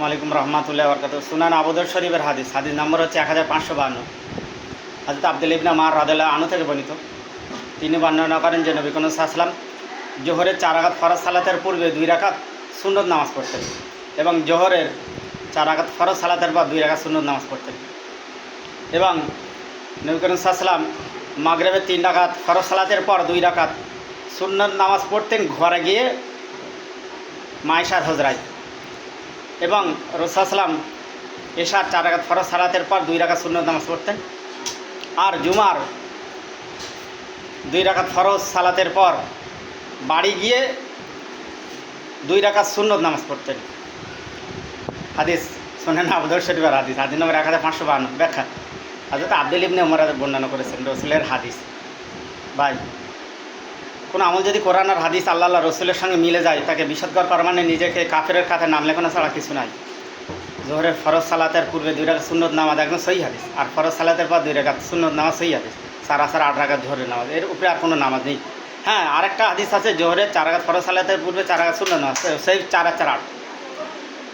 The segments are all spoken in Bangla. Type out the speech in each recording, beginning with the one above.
ওয়ালাইকুম রহমতুল্লাহ বরকাত। সুনান আবুদাউদ শরীফের হাদিস নম্বর হচ্ছে 1552। হযরত আব্দুল্লাহ ইবনে উমর রাদিয়াল্লাহু আনহু থেকে বর্ণিত, তিনি বর্ণনা করেন যে নবী করিম সাল্লাল্লাহু আলাইহি ওয়াসাল্লাম জোহরের 4 রাকাত ফরজ সালাতের পূর্বে 2 রাকাত সুন্নত নামাজ পড়তেন এবং জোহরের 4 রাকাত ফরজ সালাতের পর 2 রাকাত সুন্নত নামাজ পড়তেন। এবং নবী করিম সাল্লাল্লাহু আলাইহি ওয়াসাল্লাম মাগরিবের 3 রাকাত ফরজ সালাতের পর 2 রাকাত সুন্নত নামাজ পড়তেন ঘরে গিয়ে মায়েশার হুজরায়। এবং রাসূল সাল্লাম এশার 4 রাকাত ফরজ সালাতের পর 2 রাকাত সুন্নত নামাজ পড়তেন। আর জুমার 2 রাকাত ফরজ সালাতের পর বাড়ি গিয়ে 2 রাকাত সুন্নত নামাজ পড়তেন। হাদিস সুনান আবুদাউদ শরীফের হাদিস নম্বর 1552। ব্যাখ্যা: হযরত আব্দুল্লাহ ইবনে উমর বর্ণনা করেছেন রাসূলের হাদিস। ভাই, কোনো আমল যদি কোরআন আর হাদিস আল্লাহ রসুলের সঙ্গে মিলে যায়, তাকে বিশুদ্ধ করা মানে নিজেকে কাফেরের খাতায় নাম লেখানো ছাড়া কিছু নাই। জোহরের ফরজ সালাতের পূর্বে 2 রাকাত সুন্নত নামাজ একদম সহি হাদিস, আর ফরজ সালাতের পর 2 রাকাত সুন্নত নামাজ সহি হাদিস। সারাসার 8 রাকাত জোহরের নামাজ, এর উপরে আর কোনো নামাজ নেই। হ্যাঁ, আরেকটা হাদিস আছে জোহরের 4 রাকাত ফরজ সালাতের পূর্বে 4 রাকাত সুন্নত নামাজ, সেই 4 আর 4 8।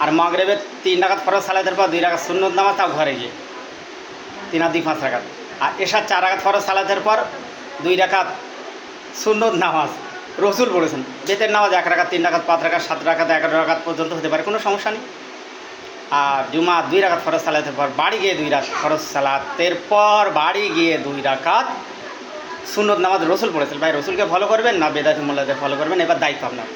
আর মাগরিবের 3 রাকাত ফরজ সালাতের পর 2 রাকাত সুন্নত নামাজ, তাও ঘরে গিয়ে 3 আর 2 5 রাকাত। আর এশার 4 রাকাত ফরজ সালাতের পর 2 রাকাত সুন্নত নামাজ রসুল বলেছেন। বেতের নামাজ 1 রাকাত 3 রাকাত 5 রাকাত 7 রাকাত 11 রাকাত পর্যন্ত হতে পারে, কোনো সমস্যা নেই। আর জুমা 2 রাকাত ফরজ সালাতের পর বাড়ি গিয়ে 2 রাকাত ফরজ সালাতের পর বাড়ি গিয়ে 2 রাকাত সুন্নত নামাজ রসুল পড়েছেন। ভাই, রসুলকে ফলো করবেন না বেদাতি মোল্লাদের ফলো করবেন, এবার দায়িত্ব আপনার।